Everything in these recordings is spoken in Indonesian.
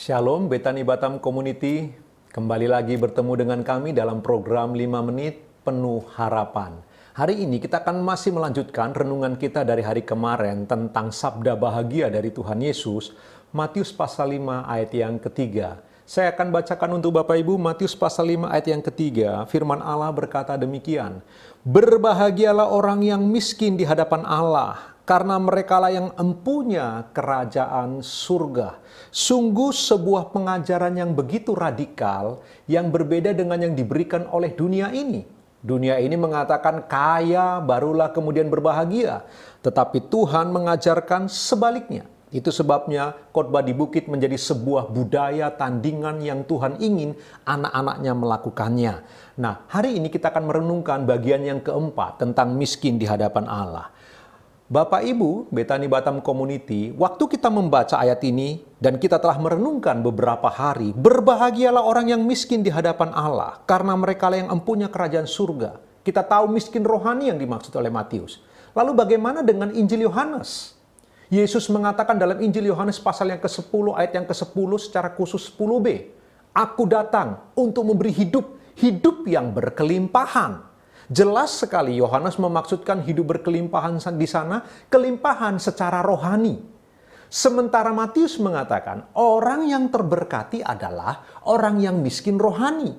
Shalom Betani Batam Community, kembali lagi bertemu dengan kami dalam program 5 menit penuh harapan. Hari ini kita akan masih melanjutkan renungan kita dari hari kemarin tentang sabda bahagia dari Tuhan Yesus, Matius pasal 5 ayat yang ketiga. Saya akan bacakan untuk Bapak Ibu Matius pasal 5 ayat yang ketiga, firman Allah berkata demikian, "Berbahagialah orang yang miskin di hadapan Allah, karena merekalah yang empunya kerajaan surga." Sungguh sebuah pengajaran yang begitu radikal, yang berbeda dengan yang diberikan oleh dunia ini. Dunia ini mengatakan kaya barulah kemudian berbahagia, tetapi Tuhan mengajarkan sebaliknya. Itu sebabnya khotbah di bukit menjadi sebuah budaya tandingan yang Tuhan ingin anak-anaknya melakukannya. Nah, hari ini kita akan merenungkan bagian yang keempat tentang miskin di hadapan Allah. Bapak Ibu, Betani Batam Community, waktu kita membaca ayat ini dan kita telah merenungkan beberapa hari, berbahagialah orang yang miskin di hadapan Allah, karena mereka yang empunya kerajaan surga. Kita tahu miskin rohani yang dimaksud oleh Matius. Lalu bagaimana dengan Injil Yohanes? Yesus mengatakan dalam Injil Yohanes pasal yang ke-10 ayat yang ke-10 secara khusus 10b, "Aku datang untuk memberi hidup yang berkelimpahan." Jelas sekali Yohanes memaksudkan hidup berkelimpahan di sana, kelimpahan secara rohani. Sementara Matius mengatakan orang yang terberkati adalah orang yang miskin rohani.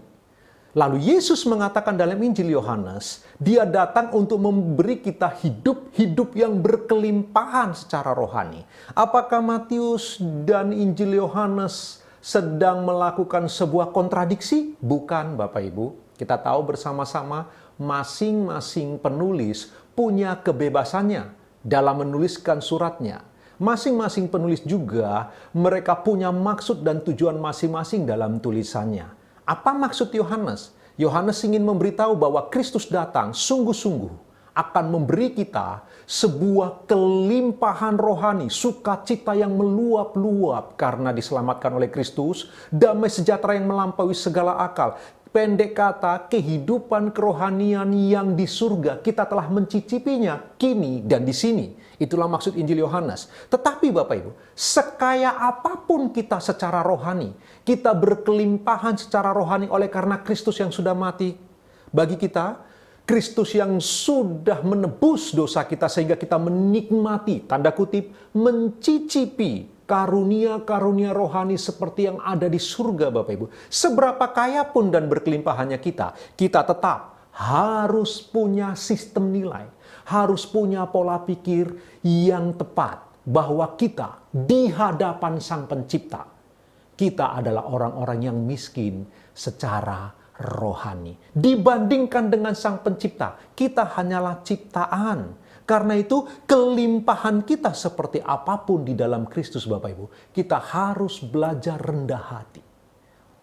Lalu Yesus mengatakan dalam Injil Yohanes, dia datang untuk memberi kita hidup yang berkelimpahan secara rohani. Apakah Matius dan Injil Yohanes sedang melakukan sebuah kontradiksi? Bukan, Bapak Ibu. Kita tahu bersama-sama masing-masing penulis punya kebebasannya dalam menuliskan suratnya. Masing-masing penulis juga mereka punya maksud dan tujuan masing-masing dalam tulisannya. Apa maksud Yohanes? Yohanes ingin memberitahu bahwa Kristus datang sungguh-sungguh akan memberi kita sebuah kelimpahan rohani, sukacita yang meluap-luap karena diselamatkan oleh Kristus, damai sejahtera yang melampaui segala akal. Pendek kata, kehidupan kerohanian yang di surga kita telah mencicipinya kini dan di sini. Itulah maksud Injil Yohanes. Tetapi Bapak Ibu, sekaya apapun kita secara rohani, kita berkelimpahan secara rohani oleh karena Kristus yang sudah mati bagi kita, Kristus yang sudah menebus dosa kita sehingga kita menikmati, tanda kutip, mencicipi karunia-karunia rohani seperti yang ada di surga, Bapak Ibu. Seberapa kaya pun dan berkelimpahannya kita tetap harus punya sistem nilai, harus punya pola pikir yang tepat bahwa kita di hadapan Sang Pencipta, kita adalah orang-orang yang miskin secara rohani. Dibandingkan dengan Sang Pencipta, kita hanyalah ciptaan. Karena itu kelimpahan kita seperti apapun di dalam Kristus Bapak Ibu, kita harus belajar rendah hati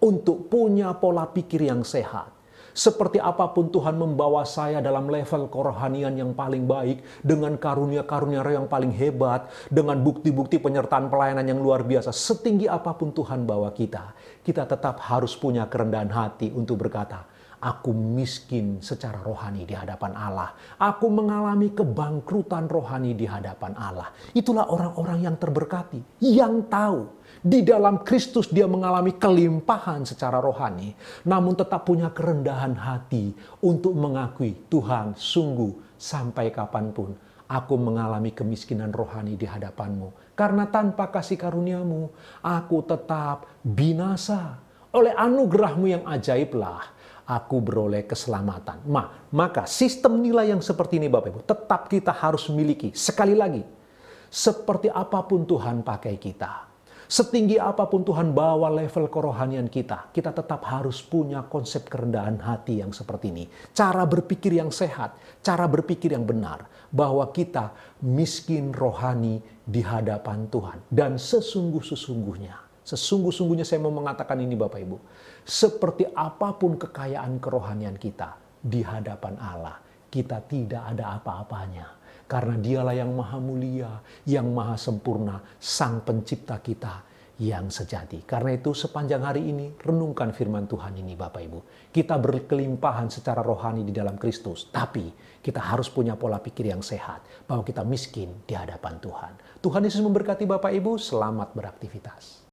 untuk punya pola pikir yang sehat. Seperti apapun Tuhan membawa saya dalam level kerohanian yang paling baik, dengan karunia-karunia yang paling hebat, dengan bukti-bukti penyertaan pelayanan yang luar biasa, setinggi apapun Tuhan bawa kita tetap harus punya kerendahan hati untuk berkata, aku miskin secara rohani di hadapan Allah. Aku mengalami kebangkrutan rohani di hadapan Allah. Itulah orang-orang yang terberkati, yang tahu di dalam Kristus dia mengalami kelimpahan secara rohani, namun tetap punya kerendahan hati untuk mengakui, Tuhan, sungguh sampai kapanpun aku mengalami kemiskinan rohani di hadapan-Mu. Karena tanpa kasih karunia-Mu, aku tetap binasa. Oleh anugerah-Mu yang ajaiblah, aku beroleh keselamatan. Maka sistem nilai yang seperti ini Bapak Ibu, tetap kita harus miliki. Sekali lagi, seperti apapun Tuhan pakai kita, setinggi apapun Tuhan bawa level kerohanian kita tetap harus punya konsep kerendahan hati yang seperti ini. Cara berpikir yang sehat, cara berpikir yang benar, bahwa kita miskin rohani di hadapan Tuhan. Dan sesungguhnya saya mau mengatakan ini Bapak Ibu, seperti apapun kekayaan kerohanian kita di hadapan Allah, kita tidak ada apa-apanya. Karena dialah yang maha mulia, yang maha sempurna, Sang Pencipta kita yang sejati. Karena itu sepanjang hari ini renungkan firman Tuhan ini Bapak Ibu. Kita berkelimpahan secara rohani di dalam Kristus, tapi kita harus punya pola pikir yang sehat bahwa kita miskin di hadapan Tuhan. Tuhan Yesus memberkati Bapak Ibu, selamat beraktivitas.